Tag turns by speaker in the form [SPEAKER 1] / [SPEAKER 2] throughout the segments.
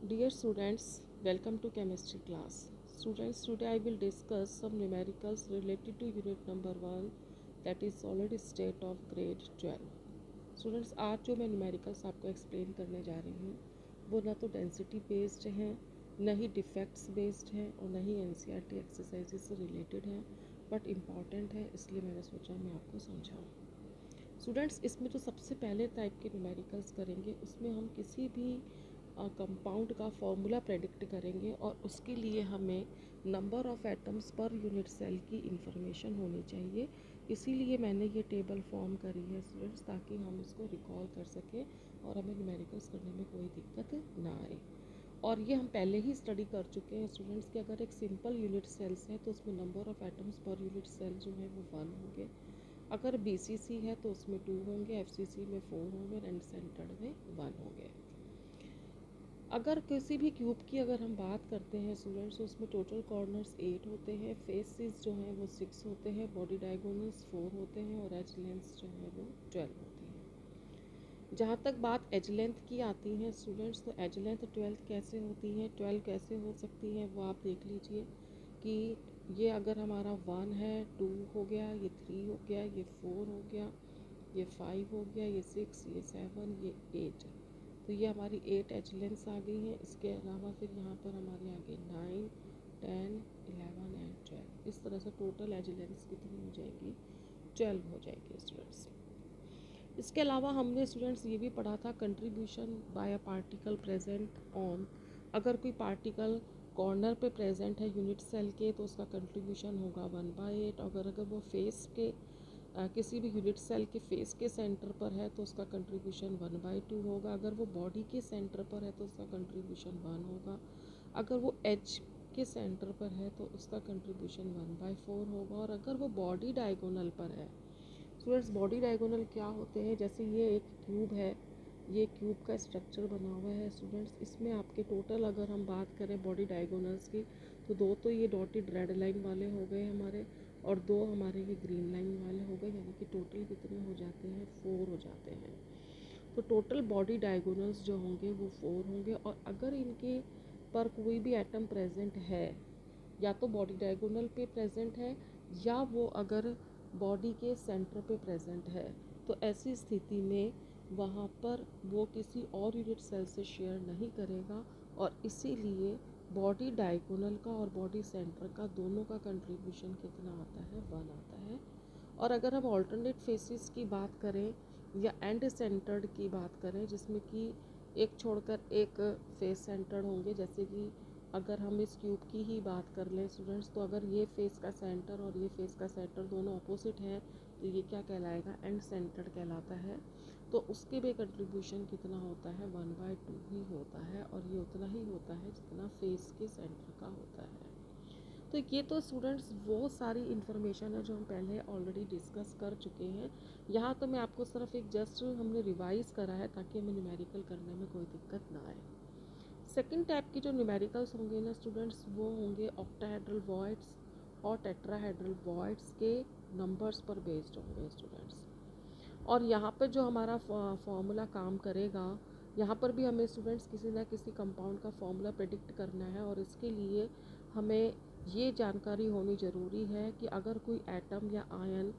[SPEAKER 1] Dear students, welcome to chemistry class. Students, today I will discuss some numericals related to unit number 1, that is solid state of grade 12. Students, आज जो मैं numericals आपको explain करने जा रही हूँ वो ना तो डेंसिटी बेस्ड हैं, न ही डिफेक्ट्स बेस्ड हैं और न ही NCERT एक्सरसाइजेज से रिलेटेड हैं, बट इम्पॉर्टेंट है इसलिए मैंने सोचा मैं आपको समझाऊँ। स्टूडेंट्स, इसमें जो सबसे पहले टाइप के न्यूमेरिकल्स करेंगे उसमें हम किसी भी कंपाउंड का फॉर्मूला प्रेडिक्ट करेंगे और उसके लिए हमें number of atoms per unit cell की इंफॉर्मेशन होनी चाहिए। इसीलिए मैंने ये टेबल फॉर्म करी है स्टूडेंट्स, ताकि हम इसको रिकॉल कर सकें और हमें न्यूमेरिकल्स करने में कोई दिक्कत ना आए। और ये हम पहले ही स्टडी कर चुके हैं स्टूडेंट्स कि अगर एक सिंपल यूनिट सेल्स है तो उसमें number of atoms per unit cell जो है वो 1 होंगे। अगर BCC है तो उसमें 2 होंगे, FCC में 4 होंगे, एंड सेंटर्ड में 1 होंगे। अगर किसी भी क्यूब की अगर हम बात करते हैं स्टूडेंट्स, उसमें टोटल कॉर्नर्स 8 होते हैं, फेसेस जो हैं वो 6 होते हैं, बॉडी डायगोनल्स 4 होते हैं और एज लेंथ्स जो है वो 12 होती हैं। जहाँ तक बात एज लेंथ की आती है स्टूडेंट्स, तो एज लेंथ 12 कैसे होती है, 12 कैसे हो सकती है वो आप देख लीजिए कि ये अगर हमारा 1 है, 2 हो गया, ये 3 हो गया, ये 4 हो गया, ये 5 हो गया, ये 6, ये 7, ये 8, तो ये हमारी 8 एज लेंथ्स आ गई हैं। इसके अलावा फिर यहाँ पर हमारे आगे 9, 10, 11 एंड 12, इस तरह से टोटल एज लेंथ्स कितनी हो जाएगी, 12 हो जाएगी स्टूडेंट्स। इसके अलावा हमने स्टूडेंट्स ये भी पढ़ा था contribution by a particle present on, अगर कोई पार्टिकल कॉर्नर पे प्रेजेंट है यूनिट सेल के तो उसका कंट्रीब्यूशन होगा 1/8। अगर वो फेस के किसी भी यूनिट सेल के फेस के सेंटर पर है तो उसका कंट्रीब्यूशन 1/2 होगा। अगर वो बॉडी के सेंटर पर है तो उसका कंट्रीब्यूशन 1 होगा। अगर वो एच के सेंटर पर है तो उसका कंट्रीब्यूशन 1/4 होगा। और अगर वो बॉडी डायगोनल पर है, स्टूडेंट्स बॉडी डायगोनल क्या होते हैं, जैसे ये एक क्यूब है, ये क्यूब का स्ट्रक्चर बना हुआ है स्टूडेंट्स, इसमें आपके टोटल अगर हम बात करें बॉडी डायगोनल्स की तो 2 तो ये डॉटेड रेड लाइन वाले हो गए हमारे और 2 हमारे ये ग्रीन लाइन वाले हो गए, यानी कि टोटल कितने हो जाते हैं, 4 हो जाते हैं। तो टोटल बॉडी डायगोनल्स जो होंगे वो 4 होंगे। और अगर इनके पर कोई भी एटम प्रेजेंट है, या तो बॉडी डायगोनल पे प्रेजेंट है या वो अगर बॉडी के सेंटर पे प्रेजेंट है, तो ऐसी स्थिति में वहाँ पर वो किसी और यूनिट सेल से शेयर नहीं करेगा और इसीलिए बॉडी डायगोनल का और बॉडी सेंटर का दोनों का कंट्रीब्यूशन कितना आता है, 1 आता है। और अगर हम ऑल्टरनेट फेसिस की बात करें या एंड सेंटर्ड की बात करें, जिसमें कि एक छोड़कर एक फेस सेंटर्ड होंगे, जैसे कि अगर हम इस क्यूब की ही बात कर लें स्टूडेंट्स, तो अगर ये फेस का सेंटर और ये फेस का सेंटर दोनों अपोजिट हैं तो ये क्या कहलाएगा, एंड सेंटर्ड कहलाता है। तो उसके भी कंट्रीब्यूशन कितना होता है, 1/2 ही होता है और ये उतना ही होता है जितना फेस के सेंटर का होता है। तो ये तो स्टूडेंट्स वो सारी इन्फॉर्मेशन है जो हम पहले ऑलरेडी डिस्कस कर चुके हैं। यहाँ तो मैं आपको सिर्फ एक जस्ट हमने रिवाइज़ करा है ताकि हमें न्यूमेरिकल करने में कोई दिक्कत ना आए। सेकंड टाइप की जो न्यूमेरिकल्स होंगे ना स्टूडेंट्स, वो होंगे ऑक्टाहेड्रल वॉइड्स और टेट्राहेड्रल वॉइड्स के नंबर्स पर बेस्ड होंगे स्टूडेंट्स। और यहाँ पर जो हमारा फॉर्मूला काम करेगा, यहाँ पर भी हमें स्टूडेंट्स किसी ना किसी कंपाउंड का फॉर्मूला प्रेडिक्ट करना है और इसके लिए हमें ये जानकारी होनी ज़रूरी है कि अगर कोई एटम या आयन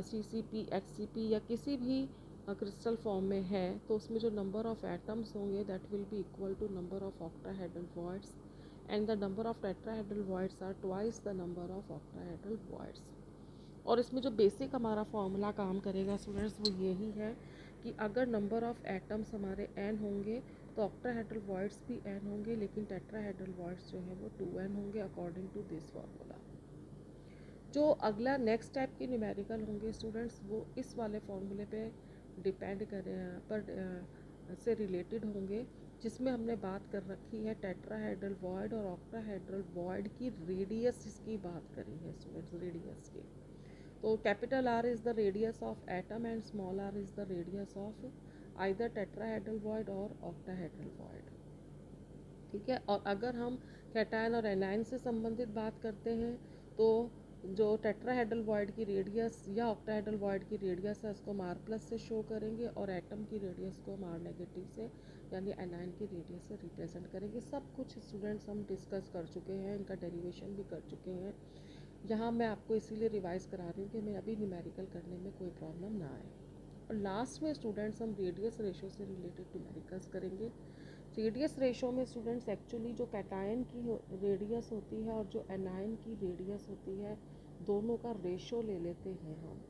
[SPEAKER 1] CCP HCP या किसी भी क्रिस्टल फॉर्म में है तो उसमें जो नंबर ऑफ़ एटम्स होंगे that will be equal to number of octahedral voids, and the number of tetrahedral voids are twice the number of octahedral voids. और इसमें जो बेसिक हमारा फॉर्मूला काम करेगा स्टूडेंट्स वो यही है कि अगर नंबर ऑफ़ एटम्स हमारे n होंगे तो ऑक्टाहेड्रल वॉइड्स भी n होंगे, लेकिन टेट्राहेड्रल वॉइड्स जो है वो 2n होंगे अकॉर्डिंग टू दिस फार्मूला। जो अगला नेक्स्ट टाइप के न्यूमेरिकल होंगे स्टूडेंट्स वो इस वाले फार्मूले पे डिपेंड करें पर से रिलेटेड होंगे, जिसमें हमने बात कर रखी है टेट्राहेड्रल वॉइड और ऑक्टाहेड्रल वॉइड की रेडियस की बात करी है स्टूडेंट्स, रेडियस की। तो capital R is the radius of atom and small r is the radius of either tetrahedral void और ऑक्टाहेड्रल वॉइड। ठीक है। और अगर हम कैटायन और एनायन से संबंधित बात करते हैं तो जो टेट्राहेड्रल वॉइड की रेडियस या ऑक्टाहेड्रल वॉइड की रेडियस है उसको हम आर प्लस से शो करेंगे और एटम की रेडियस को हम आर नेगेटिव से यानी एनायन की रेडियस से रिप्रेजेंट करेंगे। सब कुछ स्टूडेंट्स हम डिस्कस कर चुके हैं, इनका डेरिवेशन भी कर चुके हैं। यहाँ मैं आपको इसीलिए रिवाइज़ करा रही हूँ कि मैं अभी न्यूमेरिकल करने में कोई प्रॉब्लम ना आए। और लास्ट में स्टूडेंट्स हम रेडियस रेशो से रिलेटेड न्यूमेरिकल्स करेंगे। रेडियस रेशो में स्टूडेंट्स एक्चुअली जो कैटायन की रेडियस होती है और जो एनायन की रेडियस होती है दोनों का रेशो ले लेते हैं हम।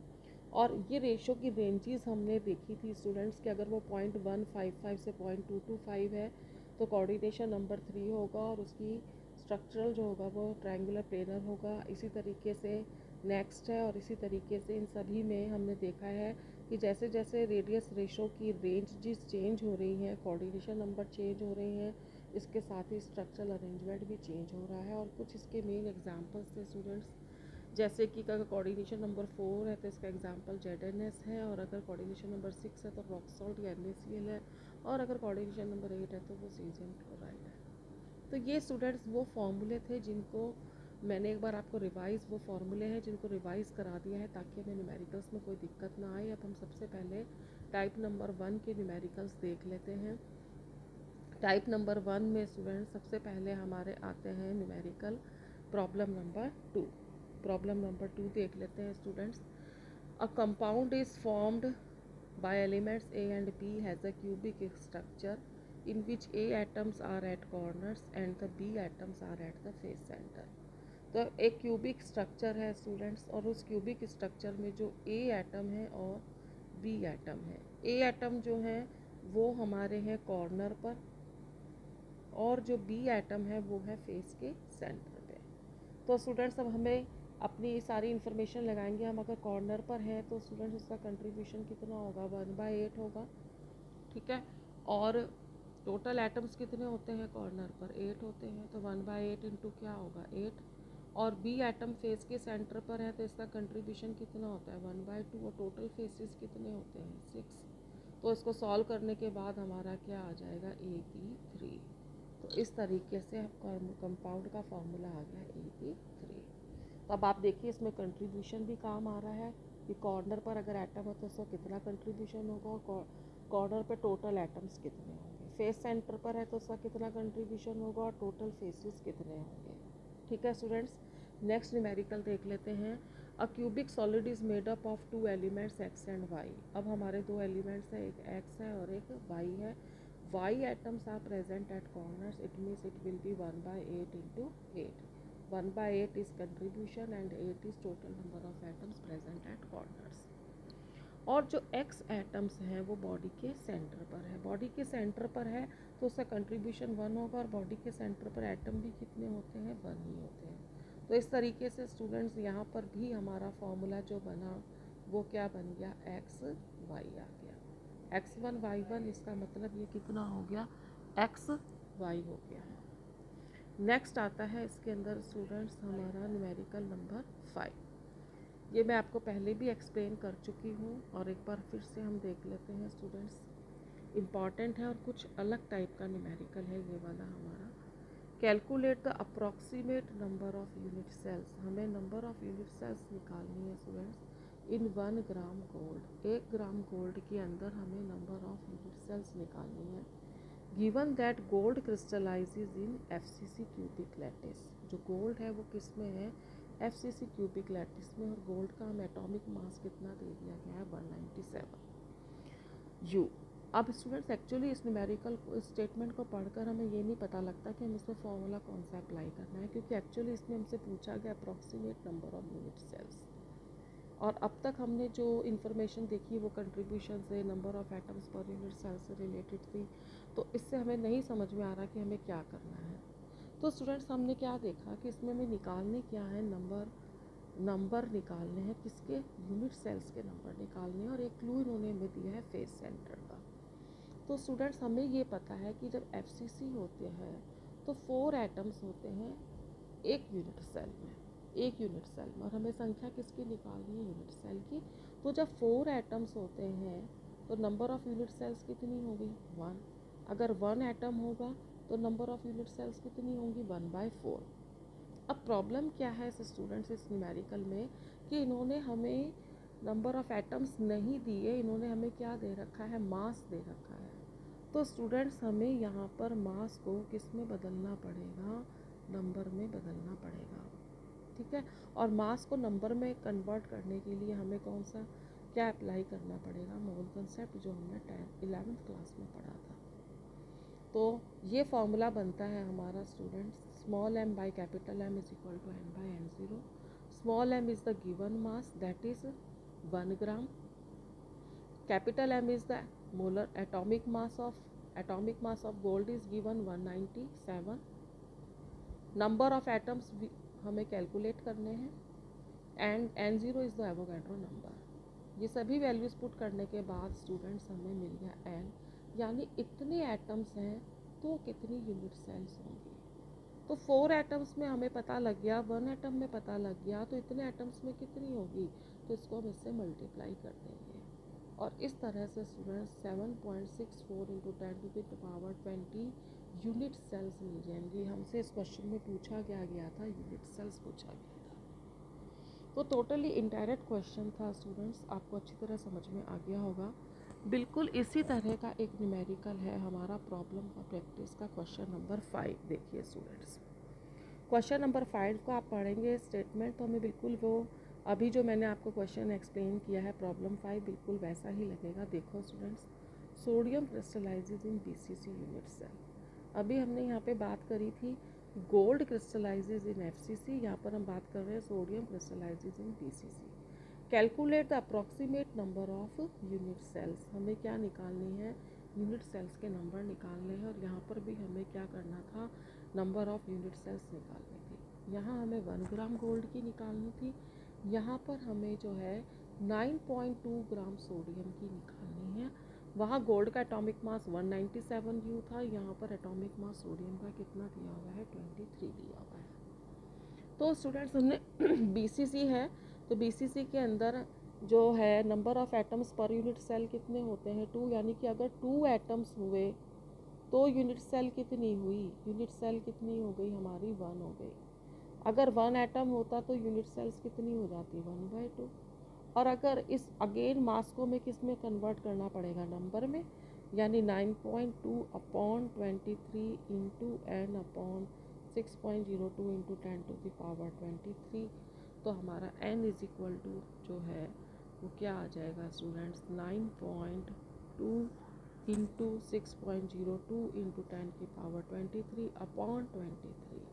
[SPEAKER 1] और ये रेशो की रेंजेस हमने देखी थी स्टूडेंट्स कि अगर वो 0.155 से 0.225 है तो कोऑर्डिनेशन नंबर 3 होगा और उसकी स्ट्रक्चरल जो होगा वो ट्रायंगुलर प्लेनर होगा। इसी तरीके से नेक्स्ट है और इसी तरीके से इन सभी में हमने देखा है कि जैसे जैसे रेडियस रेशो की रेंज चेंज हो रही हैं, कोऑर्डिनेशन नंबर चेंज हो रहे हैं, इसके साथ ही स्ट्रक्चरल अरेंजमेंट भी चेंज हो रहा है। और कुछ इसके मेन एग्जांपल्स थे स्टूडेंट्स, जैसे कि अगर कोऑर्डिनेशन नंबर 4 है तो इसका एग्जांपल ZNS है, और अगर कोऑर्डिनेशन नंबर 6 है तो रॉक सॉल्ट या NaCl है, और अगर कोऑर्डिनेशन नंबर 8 है तो वो सीजियम क्लोराइड है। तो ये स्टूडेंट्स वो फॉर्मूले थे जिनको मैंने एक बार आपको वो फार्मूले हैं जिनको रिवाइज़ करा दिया है ताकि हमें न्यूमेरिकल्स में कोई दिक्कत ना आए। अब हम सबसे पहले टाइप नंबर 1 के न्यूमेरिकल्स देख लेते हैं। टाइप नंबर 1 में स्टूडेंट्स सबसे पहले हमारे आते हैं numerical problem number 2। Problem number 2 देख लेते हैं students. A compound is formed by elements A and B has a cubic structure in which A atoms are at corners and the B atoms are at the face center। तो एक cubic structure है students, और उस cubic structure में जो A atom है और B atom है, A एटम जो है वो हमारे हैं कॉर्नर पर और जो B एटम है वो है फेस के सेंटर पे। तो स्टूडेंट्स अब हमें अपनी सारी इन्फॉर्मेशन लगाएंगे। हम अगर कॉर्नर पर हैं तो स्टूडेंट्स उसका कंट्रीब्यूशन कितना होगा, 1/8 होगा, ठीक है। और टोटल एटम्स कितने होते हैं कॉर्नर पर, 8 होते हैं, तो 1/8 इंटू क्या होगा 8। और बी एटम फेस के सेंटर पर है तो इसका कंट्रीब्यूशन कितना होता है 1/2, और टोटल फेसेस कितने होते हैं 6। तो इसको सॉल्व करने के बाद हमारा क्या आ जाएगा AP3। तो इस तरीके से कंपाउंड का फॉर्मूला आ गया AP3। तो अब आप देखिए इसमें कंट्रीब्यूशन भी काम आ रहा है कि कॉर्नर पर अगर एटम है तो उसका कितना कंट्रीब्यूशन होगा और कॉर्नर पर टोटल एटम्स कितने होंगे, फेस सेंटर पर है तो उसका कितना कंट्रीब्यूशन होगा और टोटल फेसेस कितने होंगे। ठीक है स्टूडेंट्स, नेक्स्ट न्यूमेरिकल देख लेते हैं। A cubic solid is made up of 2 elements X and Y। अब हमारे 2 एलिमेंट्स हैं, एक X है और एक Y है। Y atoms are present at corners, it means it will be 1/8 into 8। 1/8 is contribution and 8 is total number of atoms present at corners। और जो X एटम्स हैं वो बॉडी के सेंटर पर है, बॉडी के सेंटर पर है तो उसका कंट्रीब्यूशन 1 होगा, और बॉडी के सेंटर पर एटम भी कितने होते हैं 1 ही होते हैं। तो इस तरीके से स्टूडेंट्स यहाँ पर भी हमारा फॉर्मूला जो बना वो क्या बन गया XY आ गया, X1 Y1। इसका मतलब ये कितना हो गया XY हो गया है। नेक्स्ट आता है इसके अंदर स्टूडेंट्स हमारा न्यूमेरिकल नंबर 5। ये मैं आपको पहले भी एक्सप्लेन कर चुकी हूँ और एक बार फिर से हम देख लेते हैं स्टूडेंट्स। इम्पॉर्टेंट है और कुछ अलग टाइप का न्यूमेरिकल है ये वाला हमारा। Calculate the approximate number of unit cells. हमें नंबर ऑफ यूनिट सेल्स निकालनी है students in 1 gram gold. 1 gram gold के अंदर हमें नंबर ऑफ यूनिट सेल्स निकालनी है। Given that gold crystallizes in FCC cubic lattice. जो गोल्ड है वो किस में है FCC क्यूबिक लैटिस में, और गोल्ड का हमें एटॉमिक मास कितना दे दिया गया है 197 U। अब स्टूडेंट्स एक्चुअली इस न्यूमेरिकल स्टेटमेंट को पढ़कर हमें ये नहीं पता लगता कि हम इसमें फॉर्मूला कौन सा अप्लाई करना है, क्योंकि एक्चुअली इसमें हमसे पूछा गया approximate number of unit cells, और अब तक हमने जो इन्फॉर्मेशन देखी वो कंट्रीब्यूशन से, number of atoms per unit cell से रिलेटेड थी। तो इससे हमें नहीं समझ में आ रहा कि हमें क्या करना है। तो स्टूडेंट्स हमने क्या देखा कि इसमें हमें निकालने क्या है, नंबर निकालने हैं किसके, यूनिट सेल्स के नंबर निकालने हैं, और एक क्लू इन्होंने हमें दिया है फेस सेंटर का। तो स्टूडेंट्स हमें ये पता है कि जब FCC होते हैं तो 4 एटम्स होते हैं एक यूनिट सेल में, और हमें संख्या किसकी निकालनी है यूनिट सेल की। तो जब 4 एटम्स होते हैं तो नंबर ऑफ यूनिट सेल्स कितनी होगी 1। अगर 1 एटम होगा तो नंबर ऑफ यूनिट सेल्स कितनी होंगी 1/4। अब प्रॉब्लम क्या है स्टूडेंट्स इस न्यूमेरिकल में कि इन्होंने हमें नंबर ऑफ़ एटम्स नहीं दिए, इन्होंने हमें क्या दे रखा है, मास दे रखा है। तो स्टूडेंट्स हमें यहाँ पर मास को किस में बदलना पड़ेगा, नंबर में बदलना पड़ेगा, ठीक है। और मास को नंबर में कन्वर्ट करने के लिए हमें कौन सा क्या अप्लाई करना पड़ेगा, मोल कंसेप्ट, जो हमने 11th क्लास में पढ़ा था। तो ये फॉर्मूला बनता है हमारा students, small m by capital M is equal to n by n0। Small m is the given mass that is 1 gram, capital M is the molar atomic mass of gold is given 197। Number of atoms हमें calculate करने हैं and n0 is the Avogadro number. ये सभी values put करने के बाद students हमें मिल गया n, यानी इतने एटम्स हैं तो कितनी यूनिट सेल्स होंगी। तो 4 एटम्स में हमें पता लग गया, 1 एटम में पता लग गया, तो इतने एटम्स में कितनी होगी, तो इसको हम इससे मल्टीप्लाई कर देंगे। और इस तरह से स्टूडेंट्स 7.64 इंटू 10⁻20 यूनिट सेल्स मिल जाएंगी। हमसे इस क्वेश्चन में पूछा गया था, यूनिट सेल्स पूछा गया था। तो टोटली इनडायरेक्ट क्वेश्चन था स्टूडेंट्स, आपको अच्छी तरह समझ में आ गया होगा। बिल्कुल इसी तरह का एक न्यूमेरिकल है हमारा प्रॉब्लम का प्रैक्टिस का क्वेश्चन नंबर 5। देखिए स्टूडेंट्स, क्वेश्चन नंबर 5 को आप पढ़ेंगे स्टेटमेंट, तो हमें बिल्कुल वो अभी जो मैंने आपको क्वेश्चन एक्सप्लेन किया है प्रॉब्लम 5 बिल्कुल वैसा ही लगेगा। देखो students, sodium crystallizes in BCC unit cell. अभी हमने यहाँ पे बात करी थी गोल्ड क्रिस्टलाइजेज इन FCC, यहाँ पर हम बात कर रहे हैं sodium crystallizes in BCC। Calculate the approximate number of unit cells, हमें क्या निकालनी है, यूनिट सेल्स के नंबर निकालने हैं। और यहाँ पर भी हमें क्या करना था, नंबर ऑफ यूनिट सेल्स निकालनी थी। यहाँ हमें 1 ग्राम गोल्ड की निकालनी थी, यहाँ पर हमें जो है 9.2 ग्राम सोडियम की निकालनी है। वहाँ गोल्ड का एटॉमिक मास 197 U था, यहाँ पर एटॉमिक मास सोडियम का कितना दिया हुआ है, 23 दिया हुआ है। तो स्टूडेंट्स हमने BCC है, तो BCC के अंदर जो है number of atoms per unit cell कितने होते हैं, 2, यानी कि अगर 2 एटम्स हुए तो यूनिट सेल कितनी हुई, यूनिट सेल कितनी हो गई हमारी, 1 हो गई। अगर 1 एटम होता तो यूनिट सेल्स कितनी हो जाती, 1/2। और अगर इस अगेन मास को में किस में कन्वर्ट करना पड़ेगा, नंबर में, यानी 9.2 upon 23 into n upon 6.02 into 10⁻23। तो हमारा n इज इक्वल टू जो है वो क्या आ जाएगा स्टूडेंट्स, 9.2 इंटू 6.02 इंटू 10⁻23 अपॉन 23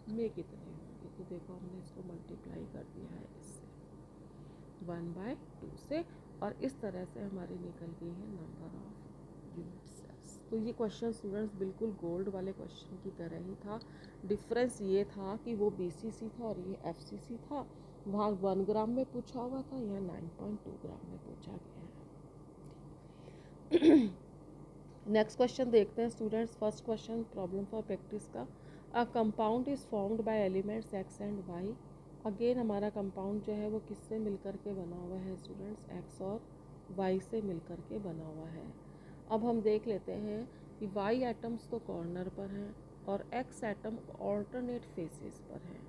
[SPEAKER 1] में कितने होंगे। तो देखो हमने इसको मल्टीप्लाई कर दिया है इससे 1/2 से, और इस तरह से हमारी निकल गई है नंबर ऑफ यूनिट सेल्स। तो ये क्वेश्चन स्टूडेंट्स बिल्कुल गोल्ड वाले क्वेश्चन की तरह ही था। डिफरेंस ये था कि वो BCC था और ये FCC था। वहाँ 1 ग्राम में पूछा हुआ था, यहाँ 9.2 ग्राम में पूछा गया है। नेक्स्ट क्वेश्चन देखते हैं students. First question problem for practice का, a compound is formed by elements X and Y। Again हमारा कंपाउंड जो है वो किससे मिलकर के बना हुआ है स्टूडेंट्स, X और Y से मिलकर के बना हुआ है। अब हम देख लेते हैं कि Y एटम्स तो कॉर्नर पर हैं और X एटम ऑल्टरनेट फेसेस पर हैं।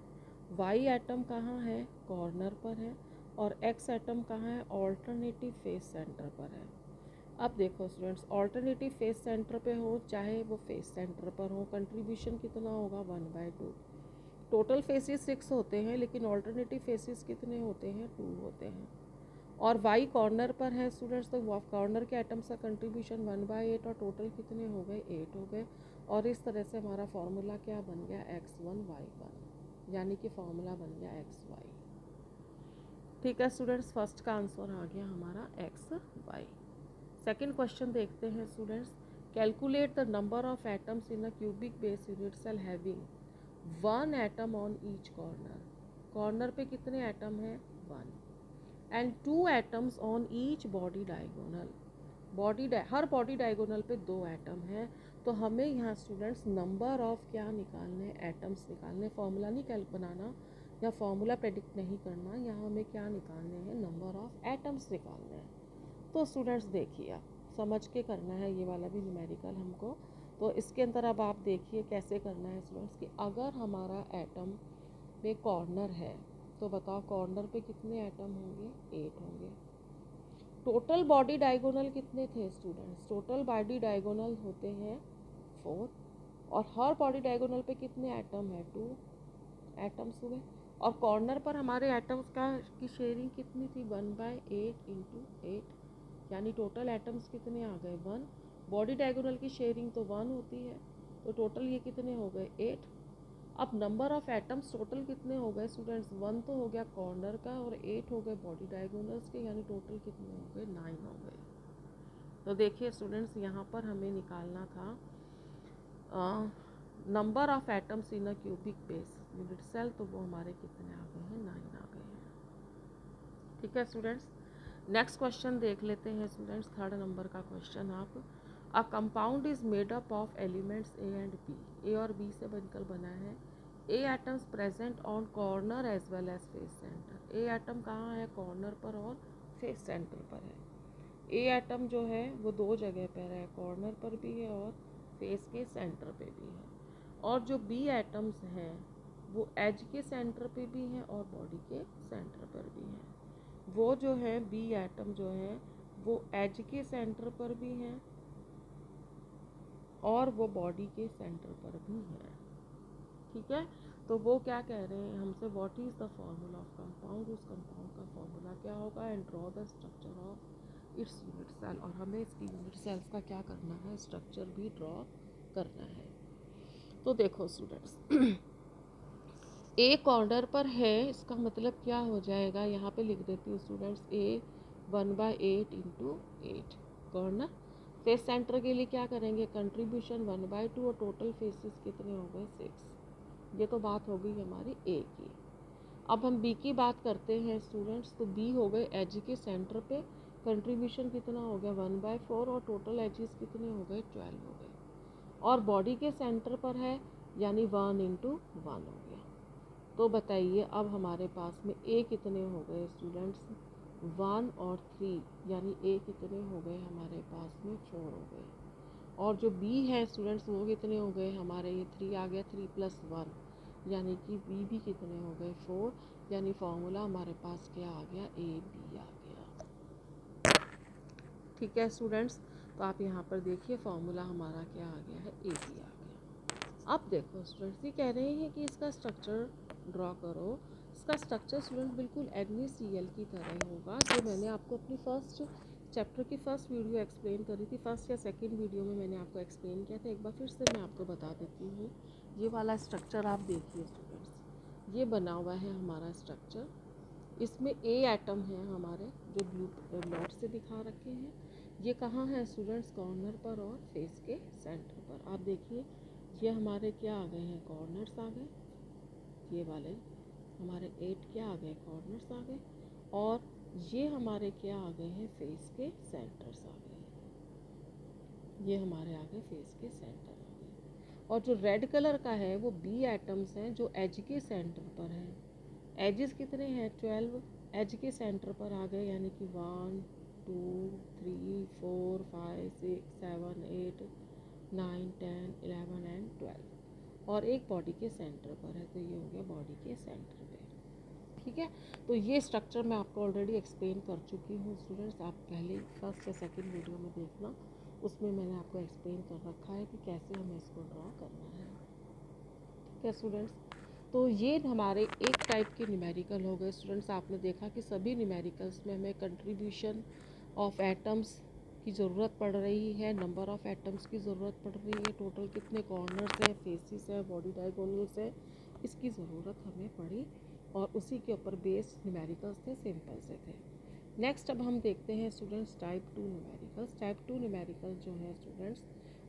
[SPEAKER 1] Y एटम कहाँ है, कॉर्नर पर है, और X एटम कहाँ है, ऑल्टरनेटिव फेस सेंटर पर है। अब देखो स्टूडेंट्स, ऑल्टरनेटिव फेस सेंटर पे हो चाहे वो फेस सेंटर पर हो, कंट्रीब्यूशन कितना होगा, 1/2। टोटल फेसेस 6 होते हैं लेकिन ऑल्टरनेटिव फेसेस कितने होते हैं, 2 होते हैं। और Y कॉर्नर पर है स्टूडेंट्स, तो कॉर्नर के एटम्स का कंट्रीब्यूशन 1/8 और टोटल कितने हो गए, 8 हो गए। और इस तरह से हमारा फार्मूला क्या बन गया, X1Y1, यानी कि फार्मूला बन गया XY। ठीक है स्टूडेंट्स, फर्स्ट का आंसर आ गया हमारा XY। सेकेंड क्वेश्चन देखते हैं students, calculate the number of atoms in a cubic base unit cell having 1 atom on each corner. Corner पे कितने एटम हैं, 1, and 2 atoms on each body diagonal. हर बॉडी डायगोनल पे 2 एटम हैं। तो हमें यहाँ स्टूडेंट्स नंबर ऑफ क्या निकालने, एटम्स निकालने। फॉर्मूला नहीं बनाना या फॉर्मूला प्रेडिक्ट नहीं करना, यहाँ हमें क्या निकालने हैं, नंबर ऑफ एटम्स निकालने हैं। तो स्टूडेंट्स देखिए, समझ के करना है ये वाला भी न्यूमेरिकल हमको। तो इसके अंदर अब आप देखिए कैसे करना है स्टूडेंट्स कि अगर हमारा एटम में कॉर्नर है, तो बताओ कॉर्नर पे कितने एटम होंगे? 8 होंगे। टोटल बॉडी डायगोनल कितने थे स्टूडेंट्स? टोटल बॉडी डायगोनल होते हैं 4, और हर बॉडी डायगोनल पे कितने एटम है? 2 एटम्स हुए। और कॉर्नर पर हमारे एटम्स की शेयरिंग कितनी थी? 1/8 इंटू 8, यानी टोटल एटम्स कितने आ गए? 1। बॉडी डायगोनल की शेयरिंग तो 1 होती है, तो टोटल ये कितने हो गए? 8। अब नंबर ऑफ एटम्स टोटल कितने हो गए स्टूडेंट्स? 1 तो हो गया कॉर्नर का और 8 हो गए बॉडी डायगोनल्स के, यानी टोटल कितने हो गए? 9 हो गए। तो देखिए स्टूडेंट्स, यहाँ पर हमें निकालना था number of atoms in a cubic base unit cell, तो वो हमारे कितने आ गए हैं? 9 आ गए हैं। ठीक है स्टूडेंट्स, नेक्स्ट क्वेश्चन देख लेते हैं स्टूडेंट्स। 3rd नंबर का क्वेश्चन आप, a compound is made up of elements A and B, A और बी से बनकर बना है। A atoms present on corner as well as face centre. A atom कहाँ है? कॉर्नर पर और फेस सेंटर पर है। ए एटम जो है वो 2 जगह पर है, कॉर्नर पर भी है और फेस के सेंटर पे भी है। और जो बी एटम्स हैं वो एज के सेंटर पे भी हैं और बॉडी के सेंटर पर भी हैं। वो जो है बी एटम जो है वो एज के सेंटर पर भी हैं और वो बॉडी के सेंटर पर भी हैं। ठीक है, तो वो क्या कह रहे हैं हमसे? What is the formula of compound? उस कंपाउंड का फॉर्मूला क्या होगा? And draw the structure of its unit cell, और हमें इसकी यूनिट सेल्स का क्या करना है? स्ट्रक्चर भी ड्रॉ करना है। तो देखो स्टूडेंट्स, ए कॉर्नर पर है, इसका मतलब क्या हो जाएगा? यहाँ पे लिख देती हूँ स्टूडेंट्स, ए 1/8 इंटू 8 कॉर्नर। फेस सेंटर के लिए क्या करेंगे? कंट्रीब्यूशन 1/2, और टोटल फेसेस कितने हो गए? 6। ये तो बात हो गई हमारी ए की। अब हम बी की बात करते हैं स्टूडेंट्स, तो बी हो गए एज के सेंटर पे, कंट्रीब्यूशन कितना हो गया? 1/4, और टोटल एजेस कितने हो गए? 12 हो गए। और बॉडी के सेंटर पर है, यानी 1 इंटू 1 हो गया। तो बताइए अब हमारे पास में ए कितने हो गए स्टूडेंट्स? 1 और 3, यानी ए कितने हो गए हमारे पास में? 4 हो गए। और जो बी है स्टूडेंट्स वो कितने हो गए हमारे? ये 3 आ गया, 3 + 1, यानी कि बी भी कितने हो गए? 4, यानी फॉर्मूला हमारे पास क्या आ गया? ए बी आ गया। ठीक है स्टूडेंट्स, तो आप यहाँ पर देखिए फॉर्मूला हमारा क्या आ गया है? ए बी आ गया। अब देखो स्टूडेंट्स, ये कह रहे हैं कि इसका स्ट्रक्चर ड्रॉ करो। इसका स्ट्रक्चर स्टूडेंट बिल्कुल NaCl की तरह ही होगा, जो मैंने आपको अपनी फर्स्ट चैप्टर की फर्स्ट वीडियो एक्सप्लेन करी थी। फर्स्ट या सेकंड वीडियो में मैंने आपको एक्सप्लेन किया था, एक बार फिर से मैं आपको बता देती हूँ। ये वाला स्ट्रक्चर आप देखिए स्टूडेंट्स, ये बना हुआ है हमारा स्ट्रक्चर। इसमें ए एटम है हमारे, जो ब्लू डॉट से दिखा रखे हैं। ये कहाँ है स्टूडेंट्स? कॉर्नर पर और फेस के सेंटर पर। आप देखिए ये हमारे क्या आ गए हैं? कॉर्नर्स आ गए। ये वाले हमारे 8 क्या आ गए? कॉर्नर्स आ गए। और ये हमारे क्या आ गए हैं? फेस के सेंटर्स आ गए। ये हमारे आ गए फेस के सेंटर आ गए। और जो रेड कलर का है वो बी एटम्स हैं, जो एज के सेंटर पर हैं। एजेस कितने हैं? 12 एज के सेंटर पर आ गए, यानी कि 1 2 3 4 5 6 7 8 9 10 11 एंड 12, और एक बॉडी के सेंटर पर है, तो ये हो गया बॉडी के सेंटर पे। ठीक है, तो ये स्ट्रक्चर मैं आपको ऑलरेडी एक्सप्लेन कर चुकी हूँ स्टूडेंट्स। आप पहले फर्स्ट या सेकंड वीडियो में देखना, उसमें मैंने आपको एक्सप्लेन कर रखा है कि कैसे हमें इसको ड्रॉ करना है। ठीक है स्टूडेंट्स, तो ये हमारे एक टाइप के न्यूमेरिकल हो गए स्टूडेंट्स। आपने देखा कि सभी न्यूमेरिकल्स में हमें कंट्रीब्यूशन ऑफ एटम्स की ज़रूरत पड़ रही है, नंबर ऑफ एटम्स की ज़रूरत पड़ रही है, टोटल कितने कॉर्नर्स हैं, फेसिस है, बॉडी डायगोनल्स है, इसकी ज़रूरत हमें पड़ी। और उसी के ऊपर बेस्ड न्यूमेरिकल्स थे, सिंपल से थे। नेक्स्ट अब हम देखते हैं students type 2 numericals. Type 2 numerical जो है स्टूडेंट्स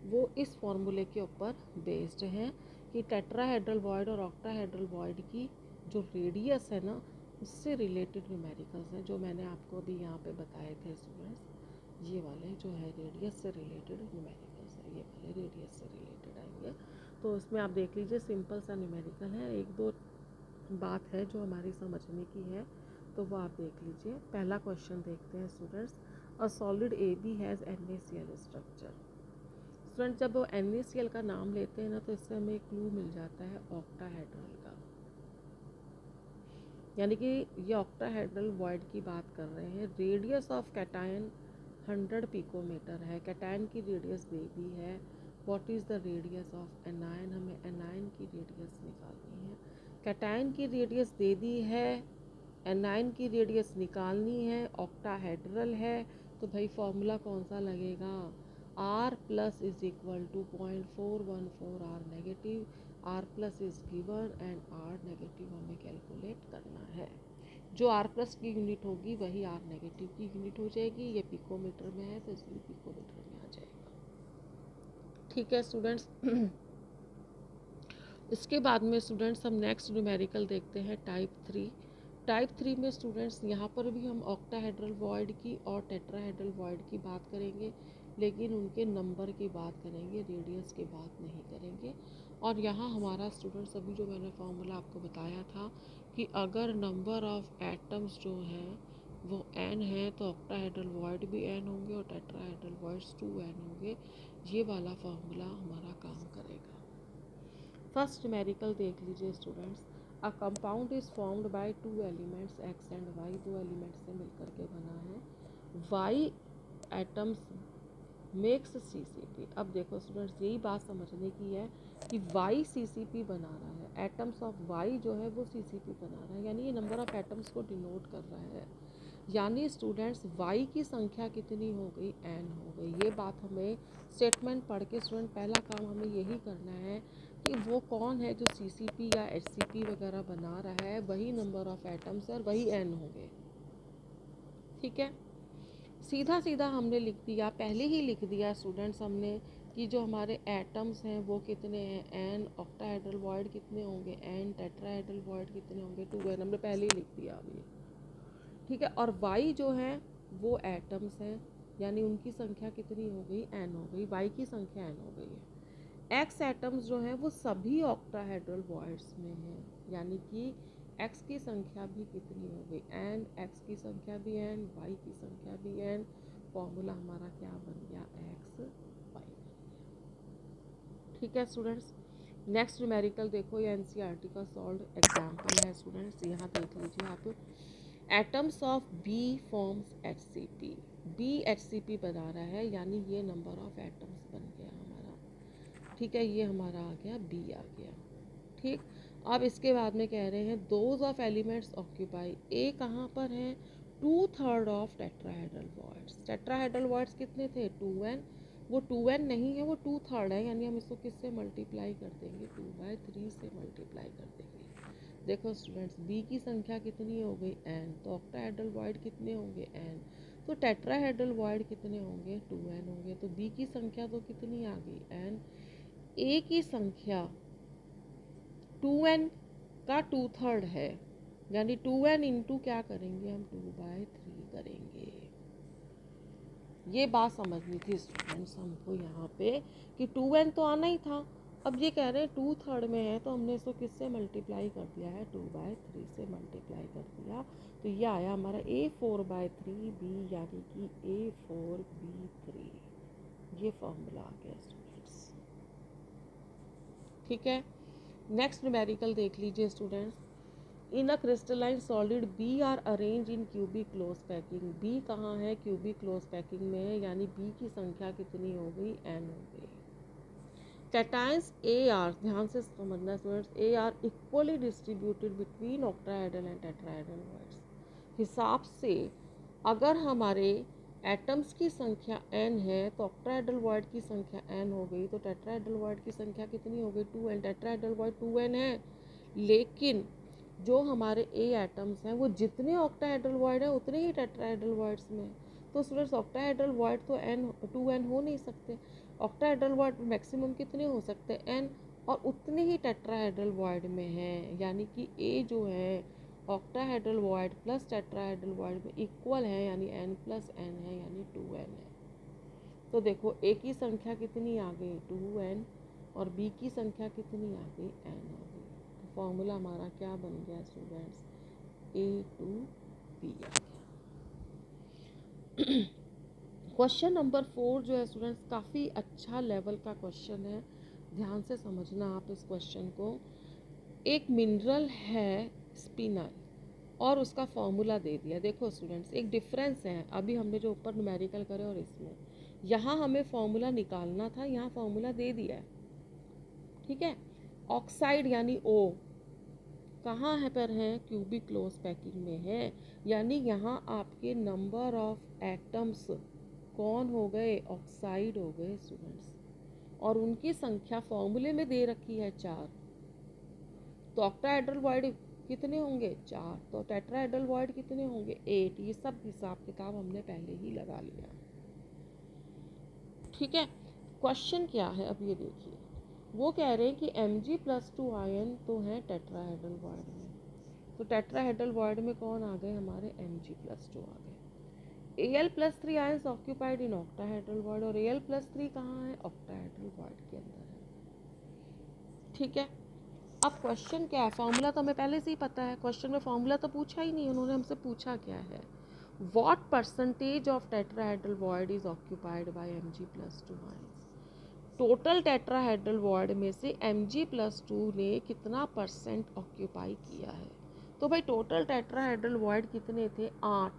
[SPEAKER 1] वो इस फॉर्मूले के ऊपर बेस्ड हैं कि टेट्राहेड्रल वॉइड और ऑक्टाहेड्रल वॉइड की जो रेडियस है ना, उससे रिलेटेड न्यूमेरिकल्स हैं, जो मैंने आपको अभी यहाँ पे बताए थे स्टूडेंट्स। ये वाले जो है रेडियस से रिलेटेड न्यूमेरिकल्स हैं, ये वाले रेडियस से रिलेटेड आएंगे। तो इसमें आप देख लीजिए सिंपल सा न्यूमेरिकल है, एक दो बात है जो हमारी समझने की है, तो वो आप देख लीजिए। पहला क्वेश्चन देखते हैं students, a solid AB has NaCl structure. Student जब वो NaCl का नाम लेते हैं ना, तो इससे हमें एक क्लू मिल जाता है ऑक्टाहेड्रल का। यानी कि ये ऑक्टाहेड्रल वॉइड की बात कर रहे हैं। रेडियस ऑफ कैटायन 100 पिकोमीटर है, कैटायन की रेडियस दे दी है। What is the radius of anion, हमें एनायन की रेडियस निकालनी है। कैटायन की रेडियस दे दी है, एनायन की रेडियस निकालनी है, ऑक्टाहेड्रल है, तो भाई फॉर्मूला कौन सा लगेगा, R plus is equal to 0.414 R negative, R plus is given and R negative हमें कैलकुलेट करना है। जो R प्लस की यूनिट होगी वही R नेगेटिव की यूनिट हो जाएगी। ये पिकोमीटर में है तो इसलिए पिकोमीटर में आ जाएगा। ठीक है स्टूडेंट्स। इसके बाद में स्टूडेंट्स हम नेक्स्ट न्यूमेरिकल देखते हैं टाइप 3। टाइप 3 में स्टूडेंट्स यहाँ पर भी हम ऑक्टाहेड्रल वॉइड की और टेट्राहेड्रल वॉइड की बात करेंगे, लेकिन उनके नंबर की बात करेंगे, रेडियस की बात नहीं करेंगे। और यहाँ हमारा स्टूडेंट्स अभी जो मैंने फॉर्मूला आपको बताया था कि अगर नंबर ऑफ एटम्स जो हैं वो n है तो ऑक्टाहेड्रल वॉइड भी n होंगे और टेट्राहेड्रल वॉइड्स 2n होंगे। ये वाला फॉर्मूला हमारा काम करेगा। फर्स्ट न्यूमेरिकल देख लीजिए students. A compound is formed by 2 elements x and y, 2 elements से मिलकर के बना है। y atoms makes CCP। अब देखो स्टूडेंट्स यही बात समझने की है कि y CCP बना रहा है, एटम्स ऑफ y जो है वो CCP बना रहा है, यानी ये नंबर ऑफ एटम्स को डिनोट कर रहा है। यानी स्टूडेंट्स y की संख्या कितनी हो गई, n हो गई। ये बात हमें स्टेटमेंट पढ़ के स्टूडेंट पहला काम हमें यही करना है कि वो कौन है जो CCP या HCP वगैरह बना रहा है, वही नंबर ऑफ एटम्स और वही n होंगे। ठीक है, सीधा सीधा हमने लिख दिया, पहले ही लिख दिया स्टूडेंट्स हमने कि जो हमारे एटम्स हैं वो कितने हैं, n, ऑक्टाहेड्रल वॉइड कितने होंगे n, टेट्राहेड्रल वॉइड कितने होंगे 2n, हमने पहले ही लिख दिया अभी। ठीक है, और y जो है वो एटम्स हैं, यानी उनकी संख्या कितनी हो गई, n हो गई, y की संख्या n हो गई है। x एटम्स जो हैं वो सभी ऑक्टाहेड्रल वॉइड्स में हैं, यानी कि x की संख्या भी कितनी हो गई n, x की संख्या भी n, y की संख्या भी n। फॉर्मूला हमारा क्या बन गया, x y बन गया। ठीक है स्टूडेंट्स, नेक्स्ट न्यूमेरिकल देखो, ये NCERT का सॉल्व एग्जाम्पल है स्टूडेंट्स। यहाँ देख लीजिए आप, atoms of B forms HCP। B HCP बना रहा है, यानी ये नंबर ऑफ एटम्स बन गया हमारा। ठीक है, ये हमारा आ गया B आ गया। ठीक, अब इसके बाद में कह रहे हैं दोज ऑफ एलिमेंट्स ऑक्यूपाई, ए कहाँ पर है, 2/3 of tetrahedral voids. Tetrahedral voids कितने थे, 2n, वो 2n नहीं है, वो 2/3 है, यानी हम इसको किससे मल्टीप्लाई कर देंगे, 2/3 से मल्टीप्लाई कर देंगे। देखो स्टूडेंट्स, बी की संख्या कितनी हो गई n, तो ऑक्टाहेड्रल वॉइड कितने होंगे n, तो टेट्राहेड्रल वॉइड कितने होंगे 2n होंगे, तो बी की संख्या तो कितनी आ गई n, ए की संख्या 2n का 2/3 है, यानी 2n इंटू क्या करेंगे हम, 2/3 करेंगे। ये बात समझनी थी स्टूडेंट्स हमको यहाँ पे कि 2n तो आना ही था। अब ये कह रहे हैं 2/3 में है, तो हमने इसको किससे मल्टीप्लाई कर दिया है, 2/3 से मल्टीप्लाई कर दिया, तो ये आया हमारा A4/3B, यानी कि A4B3। ये फॉर्मूला आ गया स्टूडेंट्स। ठीक है, नेक्स्ट न्यूमेरिकल देख लीजिए students. In a crystalline solid B are arrange in cubic close packing. B कहाँ है, क्यूबिक क्लोज पैकिंग में है, यानी बी की संख्या कितनी हो गई, n हो गई। कैटायंस ए आर, ध्यान से समझना students, A R equally distributed between octahedral and tetrahedral voids. हिसाब से अगर हमारे एटम्स की संख्या n है तो ऑक्टाहेड्रल वॉइड की संख्या n हो गई, तो टेट्राहेड्रल वॉइड की संख्या कितनी हो गई, 2n, टेट्राहेड्रल वॉइड 2n है। लेकिन जो हमारे ए एटम्स हैं वो जितने ऑक्टाहेड्रल वॉइड है उतने ही टेट्राहेड्रल वॉइड्स में, तो स्टूडेंट्स ऑक्टाहेड्रल वॉइड तो n 2n हो नहीं सकते। ऑक्टाहेड्रल वॉइड मैक्सिमम कितने हो सकते हैं, n, और उतने ही टेट्राहेड्रल वॉइड में हैं, यानी कि ए जो है octahedral void plus tetrahedral void में इक्वल है, यानी n प्लस n है, यानी 2n है। तो देखो ए की संख्या कितनी आ गई, 2n, और बी की संख्या कितनी आ गई, n आ गई। तो फॉर्मूला हमारा क्या बन गया स्टूडेंट्स, A2B आ गया। क्वेश्चन नंबर 4 जो है स्टूडेंट्स काफ़ी अच्छा लेवल का क्वेश्चन है, ध्यान से समझना आप इस क्वेश्चन को। एक मिनरल है स्पिनल, और उसका फॉर्मूला दे दिया। देखो स्टूडेंट्स, एक डिफरेंस है अभी हमने जो ऊपर न्यूमेरिकल करे और इसमें, यहाँ हमें फॉर्मूला निकालना था, यहाँ फॉर्मूला दे दिया है। ठीक है, ऑक्साइड यानी ओ कहाँ है पर है, क्यूबिक क्लोज पैकिंग में है, यानी यहाँ आपके नंबर ऑफ एटम्स कौन हो गए, ऑक्साइड हो गए स्टूडेंट्स, और उनकी संख्या फॉर्मूले में दे रखी है 4। तो ऑक्टाहेड्रल वॉइड कितने होंगे, 4। तो टेट्राहेड्रल वॉइड कितने होंगे, 8। ये सब हिसाब किताब हमने पहले ही लगा लिया। ठीक है, क्वेश्चन क्या है अब ये देखिए, वो कह रहे हैं कि Mg+2 आयन तो है टेट्राहेड्रल वॉइड में, तो टेट्राहेड्रल वॉइड में कौन आ गए, हमारे Mg+2 आ गए। Al+3 ions occupied in octahedral void, और Al+3 कहाँ है, ऑक्टाहेड्रल वॉइड के अंदर है। ठीक है, अब क्वेश्चन क्या है, फॉर्मूला तो हमें पहले से ही पता है, क्वेश्चन में फॉर्मूला तो पूछा ही नहीं, उन्होंने हमसे पूछा क्या है, what percentage of tetrahedral void is occupied by Mg+2 ions. Total tetrahedral void में से Mg+2 ने कितना परसेंट ऑक्यूपाई किया है। तो भाई टोटल टेट्राहेड्रल वॉइड कितने थे, 8,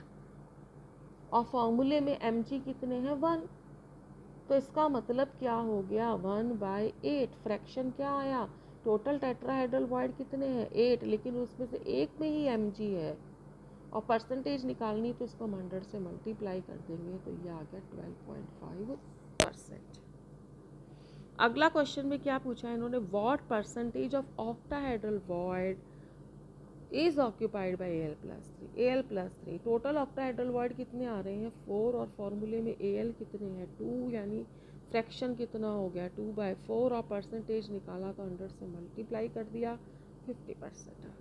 [SPEAKER 1] और फॉर्मूले में Mg कितने हैं, 1। तो इसका मतलब क्या हो गया, 1/8। फ्रैक्शन क्या आया, टोटल टेट्राहेड्रल वॉइड कितने हैं, 8, लेकिन उसमें से एक में ही Mg है, और परसेंटेज निकालनी तो इसको हम 100 से मल्टीप्लाई कर देंगे, तो ये आ गया 12.5%। अगला क्वेश्चन में क्या पूछा है इन्होंने, what percentage of octahedral void is occupied by Al+3। Total octahedral void कितने आ रहे हैं, 4, और फॉर्मूले में Al कितने हैं, 2, यानी फ्रैक्शन कितना हो गया, 2/4, और परसेंटेज निकाला तो 100 से मल्टीप्लाई कर दिया, 50% आ गया।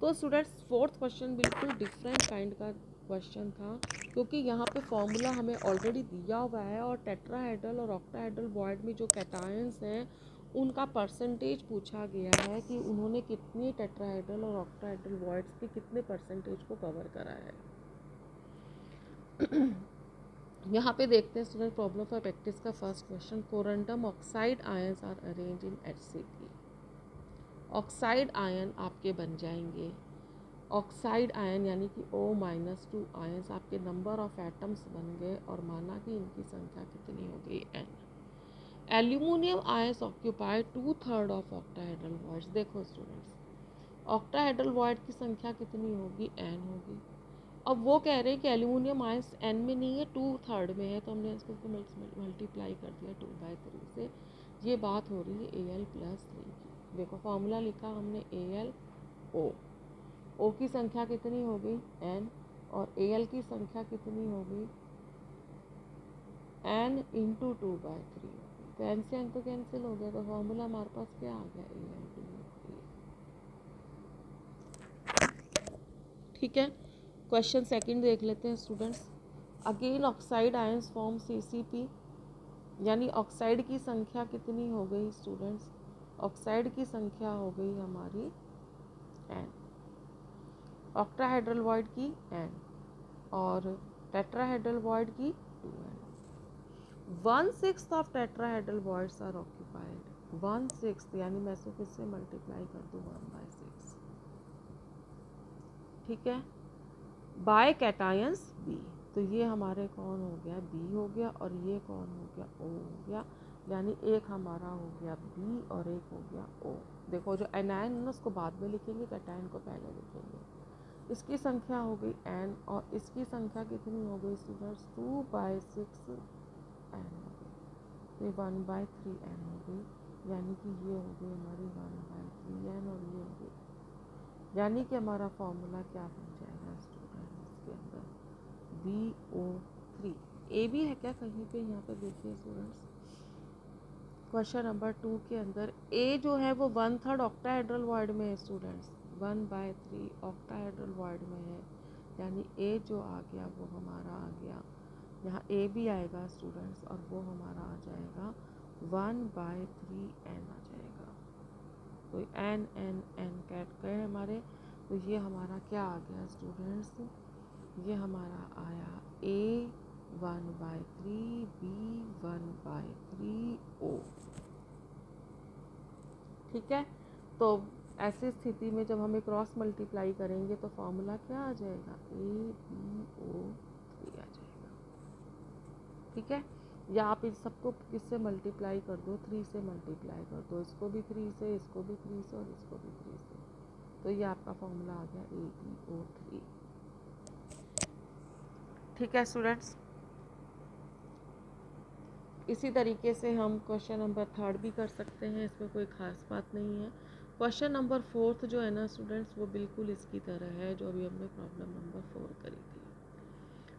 [SPEAKER 1] तो स्टूडेंट्स फोर्थ क्वेश्चन बिल्कुल डिफरेंट काइंड का क्वेश्चन था, क्योंकि यहाँ पे फॉर्मूला हमें ऑलरेडी दिया हुआ है, और टेट्राहेड्रल और ऑक्टाहेड्रल वॉइड में जो कैटायंस हैं उनका परसेंटेज पूछा गया है कि उन्होंने कितनी टेट्राहेड्रल और ऑक्टाहेड्रल वॉइड्स के कितने परसेंटेज को कवर करा है। यहाँ पे देखते हैं स्टूडेंट, प्रॉब्लम फॉर प्रैक्टिस का first question, corundum oxide ions are arrange in HCl। Oxide ion आपके बन जाएंगे, ऑक्साइड आयन यानी कि O-2 आयंस आपके नंबर ऑफ एटम्स बन गए, और माना कि इनकी संख्या कितनी हो गई, N। Aluminium ions occupy 2/3 of octahedral voids. देखो स्टूडेंट्स, ऑक्टाहेड्रल वॉइड की संख्या कितनी होगी, N होगी। अब वो कह रहे हैं कि एल्यूमिनियम आयंस N में नहीं है, 2/3 में है, तो हमने इसको मल्टीप्लाई कर दिया 2/3 से। ये बात हो रही है Al+3 की। देखो फॉर्मूला लिखा हमने AlO, O की संख्या कितनी हो गई, N, और Al की संख्या कितनी हो गई, N × 2/3। तो N से N तो कैंसिल हो गया, तो फॉर्मूला हमारे पास क्या आ गया, Al2O। ठीक है, क्वेश्चन सेकंड देख लेते हैं students. Again oxide ions form CCP, यानी ऑक्साइड की संख्या कितनी हो गई स्टूडेंट्स, ऑक्साइड की संख्या हो गई हमारी N, ऑक्टाहेड्रल वॉइड की N, और टेट्राहेड्रल वॉइड की 2N। 1/6 of tetrahedral voids are occupied, 1/6 यानी मैं इसको किससे मल्टीप्लाई कर दूँ, 1/6। ठीक है, बाय कैटायंस B, तो ये हमारे कौन हो गया, B हो गया, और ये कौन हो गया, O हो गया, यानी एक हमारा हो गया B और एक हो गया O। देखो जो एनायन है ना उसको बाद में लिखेंगे, कैटायन को पहले लिखेंगे। इसकी संख्या हो गई N, और इसकी संख्या कितनी हो गई स्टूडेंट्स, 2/6 N हो गई, तो 1/3 N हो गई, यानी कि ये हो गई हमारी 1/3 N, और ये हो गई, यानी कि हमारा फॉर्मूला क्या बन जाएगा स्टूडेंट, इसके अंदर BO3। ए भी है क्या कहीं पे, यहाँ पे देखिए स्टूडेंट्स, क्वेश्चन नंबर 2 के अंदर ए जो है वो 1/3 ऑक्टाहेड्रल वॉइड में है स्टूडेंट्स, 1/3 ऑक्टाहेड्रल वॉइड में है, यानी ए जो आ गया वो हमारा आ गया, यहाँ ए भी आएगा स्टूडेंट्स, और वो हमारा आ जाएगा 1/3 N आ जाएगा। तो N N N कैट गए हमारे, तो ये हमारा क्या आ गया स्टूडेंट्स, ये हमारा आया A 1/3, B 1/3, O। ठीक है, तो ऐसी स्थिति में जब हमें क्रॉस मल्टीप्लाई करेंगे तो फॉर्मूला क्या आ जाएगा, AbO3 आ जाएगा। ठीक है, या आप इस सबको किससे मल्टीप्लाई कर दो, 3 से मल्टीप्लाई कर दो, इसको भी 3 से, इसको भी 3 से और इसको भी 3 से, तो ये आपका फॉर्मूला आ गया AbO3। ठीक है स्टूडेंट्स, इसी तरीके से हम क्वेश्चन नंबर 3 भी कर सकते हैं, इसमें कोई ख़ास बात नहीं है। क्वेश्चन नंबर 4 जो है ना स्टूडेंट्स, वो बिल्कुल इसकी तरह है जो अभी हमने प्रॉब्लम नंबर 4 करी थी।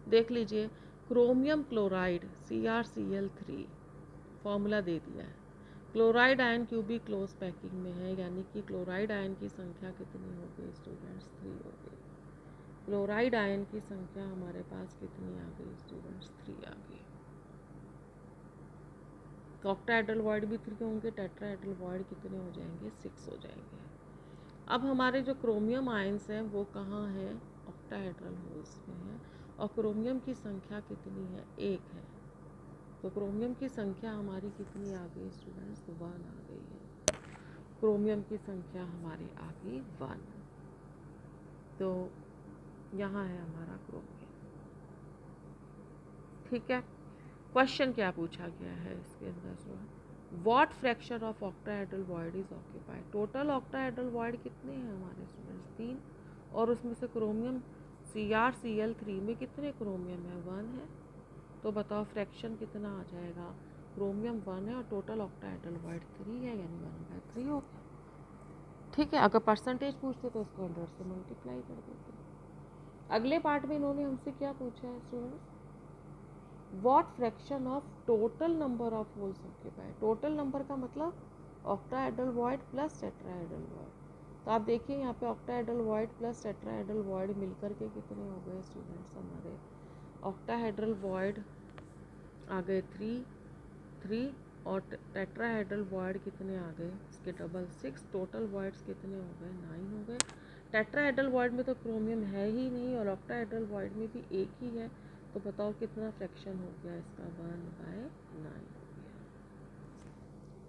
[SPEAKER 1] देख लीजिए, क्रोमियम क्लोराइड CrCl3 फॉर्मूला दे दिया है। Chloride ion cubic close packing में है, यानी कि क्लोराइड आयन की संख्या कितनी हो गई स्टूडेंट्स, 3 हो गई। क्लोराइड आयन की संख्या हमारे पास कितनी आ गई स्टूडेंट्स, 3 आ गई। ऑक्टाहेड्रल वॉइड भी 3 होंगे, टेट्राहेड्रल वॉइड कितने हो जाएंगे, 6 हो जाएंगे। अब हमारे जो क्रोमियम आयंस हैं वो कहाँ है, ऑक्टाहेड्रल होल्स में है, और क्रोमियम की संख्या कितनी है, 1 है। तो क्रोमियम की संख्या हमारी कितनी आ गई स्टूडेंट्स, 1 आ गई है। क्रोमियम की संख्या हमारी आ गई 1। तो यहाँ है हमारा क्रोमियम। ठीक है, क्वेश्चन क्या पूछा गया है इसके अंदर, what fraction of octahedral void is occupied. Total octahedral void कितने हैं हमारे स्टूडेंट्स, 3, और उसमें से क्रोमियम CrCl3 में कितने क्रोमियम है, 1 है। तो बताओ फ्रैक्शन कितना आ जाएगा, क्रोमियम 1 है और टोटल ऑक्टाहेड्रल वॉइड 3 है, यानी 1/3 हो गया। ठीक है, अगर परसेंटेज पूछते तो इसको 100 से मल्टीप्लाई कर देते। अगले पार्ट में इन्होंने हमसे क्या पूछा है students, what fraction of total number of holes occupied. Total number का मतलब octahedral void plus tetrahedral void. तो आप देखिए यहाँ पे octahedral void plus tetrahedral void मिलकर के कितने हो गए स्टूडेंट्स हमारे, ऑक्टाहेड्रल वॉइड आ गए 3 और टेट्राहेड्रल वॉइड कितने आ गए, इसके डबल 6, टोटल वॉइड्स कितने हो गए, 9 हो गए। टेट्राहेड्रल वॉइड में तो क्रोमियम है ही नहीं और ऑक्टाहेड्रल वॉइड में भी 1 ही है, तो बताओ कितना फ्रैक्शन हो गया इसका, 1/9 हो गया।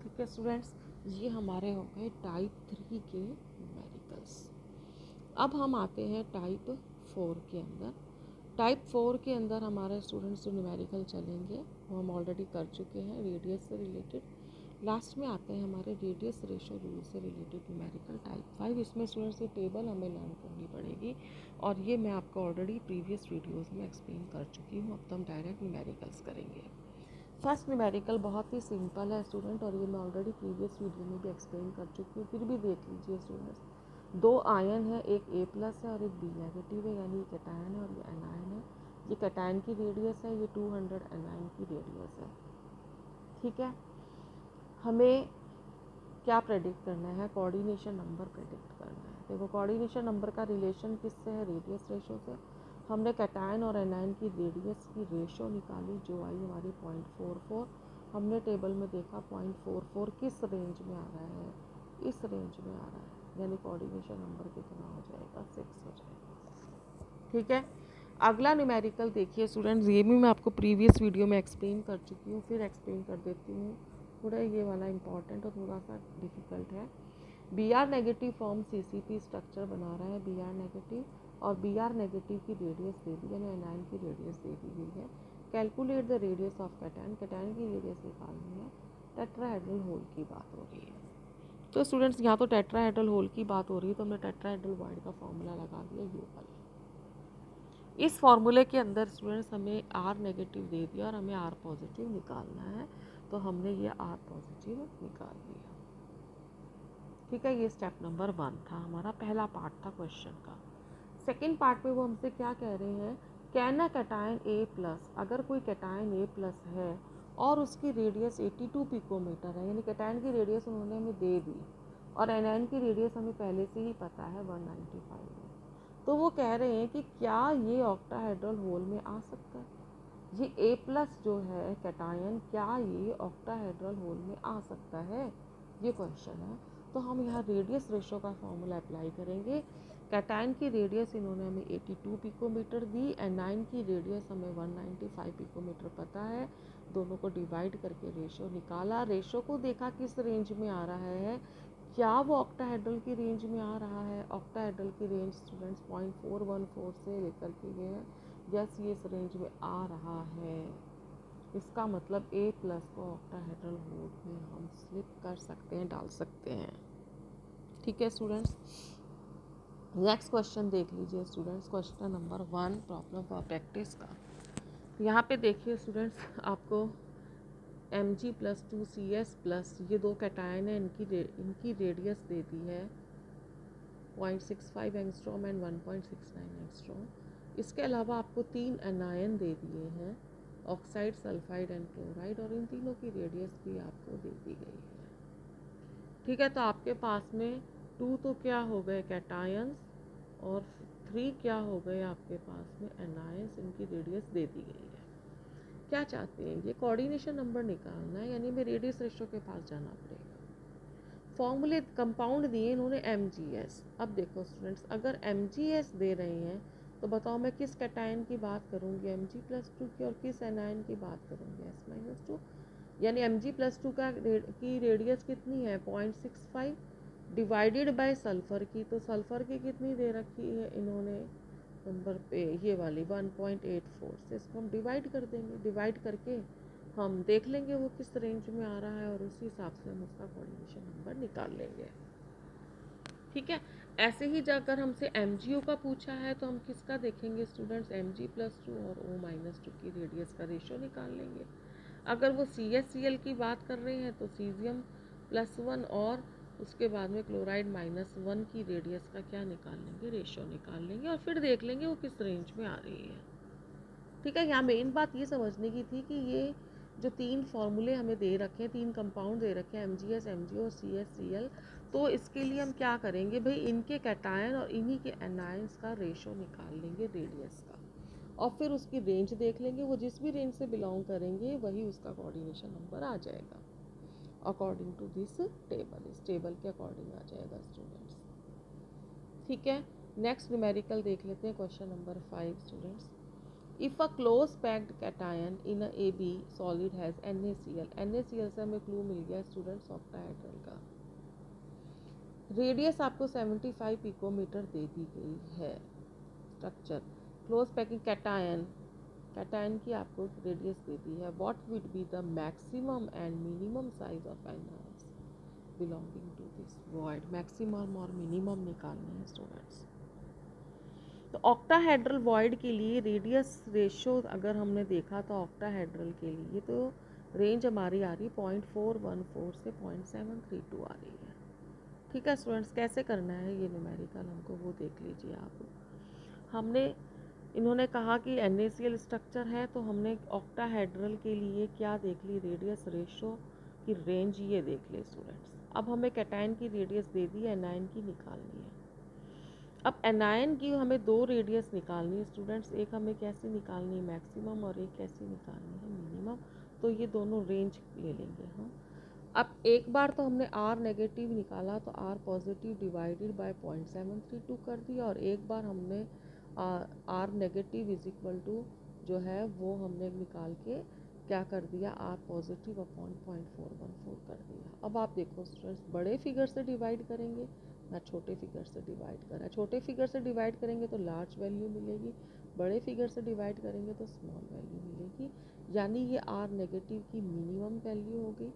[SPEAKER 1] ठीक है स्टूडेंट्स, ये हमारे हो गए टाइप 3 के न्यूमेरिकल्स। अब हम आते हैं टाइप 4 के अंदर। टाइप 4 के अंदर हमारे स्टूडेंट्स जो न्यूमेरिकल चलेंगे वो हम ऑलरेडी कर चुके हैं, रेडियस से रिलेटेड। लास्ट में आते हैं हमारे रेडियस रेशो रूल से रिलेटेड न्यूमेरिकल टाइप 5। इसमें स्टूडेंट्स ये टेबल हमें लर्न करनी पड़ेगी और ये मैं आपको ऑलरेडी प्रीवियस वीडियोस में एक्सप्लेन कर चुकी हूँ। अब तो हम डायरेक्ट न्यूमेरिकल्स करेंगे। फर्स्ट न्यूमेरिकल बहुत ही सिंपल है स्टूडेंट, और ये मैं ऑलरेडी प्रीवियस वीडियो में भी एक्सप्लेन कर चुकी हूँ, फिर भी देख लीजिए स्टूडेंट्स। 2 आयन है, एक A+ है और एक B नेगेटिव है, यानी ये कैटायन है और ये एनायन है। ये कैटायन की रेडियस है, ये 200 एनायन की रेडियस है। ठीक है, हमें क्या प्रेडिक्ट करना है, कोऑर्डिनेशन नंबर प्रेडिक्ट करना है। देखो कोऑर्डिनेशन नंबर का रिलेशन किससे है, रेडियस रेशो से। हमने कैटायन और एनायन की रेडियस की रेशो निकाली जो आई हमारी 0.44। हमने टेबल में देखा 0.44 किस रेंज में आ रहा है, इस रेंज में आ रहा है, यानी कोऑर्डिनेशन नंबर कितना हो जाएगा, 6 हो जाएगा। ठीक है, अगला न्यूमेरिकल देखिए स्टूडेंट्स, ये भी मैं आपको प्रीवियस वीडियो में एक्सप्लेन कर चुकी हूँ, फिर एक्सप्लेन कर देती हूँ। थोड़ा ये वाला इंपॉर्टेंट और थोड़ा सा डिफ़िकल्ट है। Br negative form CCP structure बना रहा है, Br नेगेटिव, और Br नेगेटिव की रेडियस दे दी, यानी एनायन की रेडियस दे दी हुई है। Calculate the radius of cation, cation की रेडियस निकालनी है। टेट्राहेड्रल होल की बात हो रही है, तो स्टूडेंट्स यहाँ तो टेट्राहेड्रल होल की बात हो रही है, तो हमने टेट्राहेड्रल वॉइड का फॉर्मूला लगा दिया ये वाला। इस फॉर्मूले के अंदर स्टूडेंट्स हमें R नेगेटिव दे दिया और हमें R पॉजिटिव निकालना है, तो हमने ये R पॉजिटिव निकाल दिया। ठीक है, ये स्टेप नंबर 1 था, हमारा पहला पार्ट था क्वेश्चन का। सेकंड पार्ट में वो हमसे क्या कह रहे हैं, कैन अ कैटायन A+, अगर कोई कैटायन A+ है और उसकी रेडियस 82 पिकोमीटर है, यानी कैटायन की रेडियस उन्होंने हमें दे दी और एनायन की रेडियस हमें पहले से ही पता है 195 है, तो वो कह रहे हैं कि क्या ये ऑक्टाहेड्रल होल में आ सकता है, ये A+ जो है कैटायन, क्या ये ऑक्टाहेड्रल होल में आ सकता है, ये क्वेश्चन है। तो हम यहाँ रेडियस रेशो का फॉर्मूला अप्लाई करेंगे। कैटायन की रेडियस इन्होंने हमें 82 पिकोमीटर दी, एनायन की रेडियस हमें 195 पिकोमीटर पता है, दोनों को डिवाइड करके रेशो निकाला, रेशो को देखा किस रेंज में आ रहा है, क्या वो ऑक्टाहेड्रल की रेंज में आ रहा है? ऑक्टाहेड्रल की रेंज स्टूडेंट्स 0.414 से लेकर के ये है, यस ये इस रेंज में आ रहा है। इसका मतलब A प्लस को ऑक्टाहेड्रल मोड में हम स्लिप कर सकते हैं, डाल सकते हैं। ठीक है स्टूडेंट्स, नेक्स्ट क्वेश्चन देख लीजिए students, question number 1 problem for practice का। यहाँ पे देखिए स्टूडेंट्स, आपको Mg+2Cs+ ये दो कैटायन है, इनकी रेडियस दे दी है 0.65 एंगस्ट्रॉम एंड 1.69 एंगस्ट्रॉम। इसके अलावा आपको 3 एनायन दे दिए हैं, ऑक्साइड, सल्फाइड एंड क्लोराइड, और इन तीनों की रेडियस भी आपको दे दी गई है। ठीक है, तो आपके पास में 2 तो क्या हो गए कैटायंस, और 3 क्या हो गए आपके पास में एनायंस, इनकी रेडियस दे दी गई है। क्या चाहते हैं, ये कोऑर्डिनेशन नंबर निकालना है, यानी मैं रेडियस रेशो के पास जाना पड़ेगा। फॉर्मूले कंपाउंड दिए इन्होंने Mgs। अब देखो स्टूडेंट्स, अगर Mgs दे रहे हैं तो बताओ मैं किस कैटायन की बात करूँगी, Mg+2 की, और किस एनायन की बात करूँगी, S-2। यानी Mg+2 की रेडियस कितनी है 0.65 डिवाइडेड बाय सल्फ़र की, तो सल्फ़र की कितनी दे रखी है इन्होंने नंबर पे, ये वाली 1.84 से इसको हम डिवाइड कर देंगे। डिवाइड करके हम देख लेंगे वो किस रेंज में आ रहा है, और उसी हिसाब से हम उसका कोऑर्डिनेशन नंबर निकाल लेंगे। ठीक है, ऐसे ही जाकर हमसे MgO का पूछा है तो हम किसका देखेंगे स्टूडेंट्स, Mg+2 और O-2 की रेडियस का रेशो निकाल लेंगे। अगर वो CaCl की बात कर रहे हैं तो Cesium+1 और उसके बाद में क्लोराइड -1 की रेडियस का क्या निकाल लेंगे, रेशो निकाल लेंगे, और फिर देख लेंगे वो किस रेंज में आ रही है। ठीक है, यहाँ मेन बात ये समझने की थी कि ये जो 3 फार्मूले हमें दे रखे हैं, 3 कंपाउंड दे रखे हैं, MgS, MgO और CaCl, तो इसके लिए हम क्या करेंगे भाई, इनके कैटायन और इन्हीं के एनायंस का रेशो निकाल लेंगे रेडियस का, और फिर उसकी रेंज देख लेंगे, वो जिस भी रेंज से बिलोंग करेंगे वही उसका कोऑर्डिनेशन नंबर आ जाएगा अकॉर्डिंग टू दिस टेबल। इस टेबल के अकॉर्डिंग आ जाएगा स्टूडेंट्स। ठीक है, नेक्स्ट न्यूमेरिकल देख लेते हैं, question number 5 students. If a close packed cation in a AB solid has NaCl, NaCl से हमें क्लू मिल गया स्टूडेंट्स ऑक्टाहेड्रल का। रेडियस आपको 75 पिकोमीटर दे दी गई है। Structure close packing cation, cation की आपको रेडियस दे दी है। What would be the maximum and minimum size of anions belonging to this void, maximum और मिनिमम निकालने हैं स्टूडेंट्स। तो ऑक्टाहेड्रल वॉइड के लिए रेडियस रेशो अगर हमने देखा तो ऑक्टाहेड्रल के लिए तो रेंज हमारी आ रही 0.414 से 0.732 आ रही है। ठीक है स्टूडेंट्स, कैसे करना है ये न्यूमेरिकल हमको वो देख लीजिए आप। हमने इन्होंने कहा कि NaCl स्ट्रक्चर है, तो हमने ऑक्टाहेड्रल के लिए क्या देख ली, रेडियस रेशो की रेंज ये देख ली स्टूडेंट्स। अब हमें कैटायन की रेडियस दे दी, एनायन की निकालनी है। अब एनायन की हमें 2 रेडियस निकालनी है स्टूडेंट्स, एक हमें कैसे निकालनी है मैक्सिमम, और एक कैसे निकालनी है मिनिमम, तो ये दोनों रेंज ले लेंगे हम। अब एक बार तो हमने R नेगेटिव निकाला तो R पॉजिटिव डिवाइडेड बाय 0.732 कर दिया, और एक बार हमने R negative is equal to जो है वो हमने निकाल के क्या कर दिया, R पॉजिटिव अपॉन 0.414 कर दिया। अब आप देखो स्टूडेंट्स, बड़े फिगर से डिवाइड करेंगे ना छोटे फिगर से डिवाइड करें, छोटे फिगर से डिवाइड करेंगे तो लार्ज वैल्यू मिलेगी, बड़े फिगर से डिवाइड करेंगे तो स्मॉल वैल्यू मिलेगी। यानी ये R नेगेटिव की मिनिमम वैल्यू हो गई,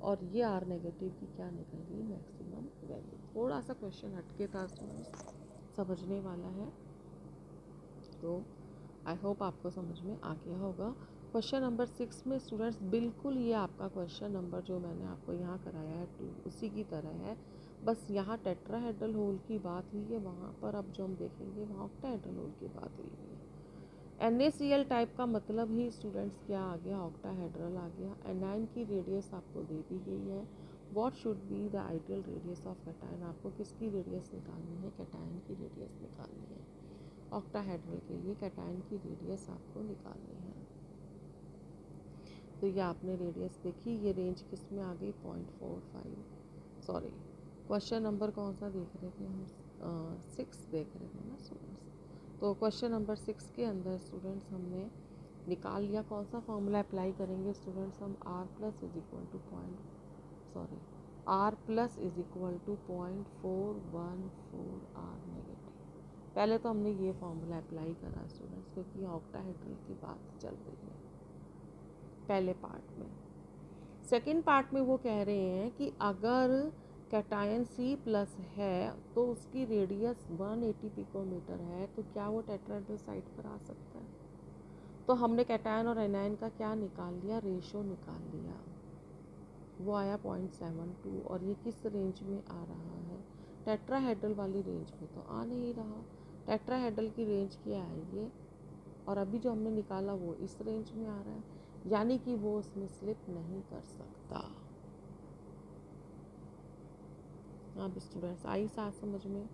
[SPEAKER 1] और ये R नेगेटिव की क्या निकल गई, मैक्सिमम वैल्यू। थोड़ा सा क्वेश्चन हटके था स्टूडेंट्स, समझने वाला है, तो आई होप आपको समझ में आ गया होगा। क्वेश्चन नंबर 6 में स्टूडेंट्स बिल्कुल ये आपका क्वेश्चन नंबर जो मैंने आपको यहाँ कराया है 2 उसी की तरह है, बस यहाँ टेट्राहेड्रल होल की बात हुई है, वहाँ पर अब जो हम देखेंगे वहाँ ऑक्टाहेड्रल होल की बात हुई है। NaCl टाइप का मतलब ही स्टूडेंट्स क्या आ गया, ऑक्टाहेड्रल आ गया। एनायन की रेडियस आपको दे दी गई है। What should be the ideal radius of cation, आपको किसकी रेडियस निकालनी है, कैटायन की रेडियस निकालनी है। ऑक्टाहेड्रल के लिए कैटायन की रेडियस आपको निकालनी है। तो ये आपने रेडियस देखी, ये रेंज किस में आ गई 0.45, सॉरी क्वेश्चन नंबर कौन सा देख रहे थे हम, 6 देख रहे थे ना स्टूडेंट्स। तो क्वेश्चन नंबर 6 के अंदर स्टूडेंट्स हमने निकाल लिया, कौन सा फॉर्मूला अप्लाई करेंगे स्टूडेंट्स, हम R plus is equal to point, sorry R plus is equal to 0.414 R negative. पहले तो हमने ये फॉर्मूला अप्लाई करा स्टूडेंट्स, क्योंकि ऑक्टाहेड्रल की बात चल रही है पहले पार्ट में। सेकेंड पार्ट में वो कह रहे हैं कि अगर कैटायन C प्लस है तो उसकी रेडियस 180 पिकोमीटर है, तो क्या वो टेट्राहेड्रल साइड पर आ सकता है? तो हमने कैटायन और एनायन का क्या निकाल लिया, रेशो निकाल लिया, वो आया 0.72। और ये किस रेंज में आ रहा है? टेट्राहेड्रल वाली रेंज में तो आ नहीं रहा। टेट्राहेड्रल की रेंज क्या है ये, और अभी जो हमने निकाला वो इस रेंज में आ रहा है, यानी कि वो उसमें स्लिप नहीं कर सकता। अब स्टूडेंट्स आई साथ समझ में?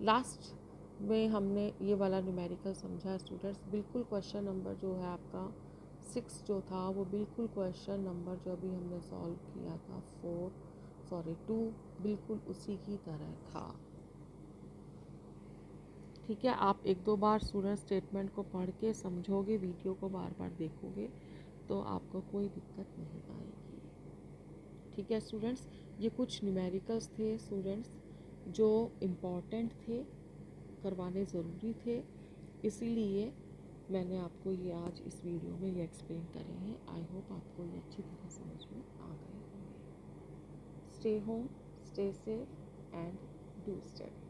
[SPEAKER 1] लास्ट में हमने ये वाला न्यूमेरिकल समझा स्टूडेंट्स। बिल्कुल क्वेश्चन नंबर जो है आपका 6 जो था, वो बिल्कुल क्वेश्चन नंबर जो अभी हमने सॉल्व किया था 2 बिल्कुल उसी की तरह था। ठीक है, आप एक दो बार स्टूडेंट स्टेटमेंट को पढ़ के समझोगे, वीडियो को बार बार देखोगे तो आपको कोई दिक्कत नहीं आएगी। ठीक है स्टूडेंट्स, ये कुछ न्यूमेरिकल्स थे स्टूडेंट्स जो इम्पॉर्टेंट थे, करवाने ज़रूरी थे, इसीलिए मैंने आपको ये आज इस वीडियो में ये एक्सप्लेन करे हैं। आई होप आपको ये अच्छी तरह समझ में आ गए होंगे। Stay home, stay safe and do study.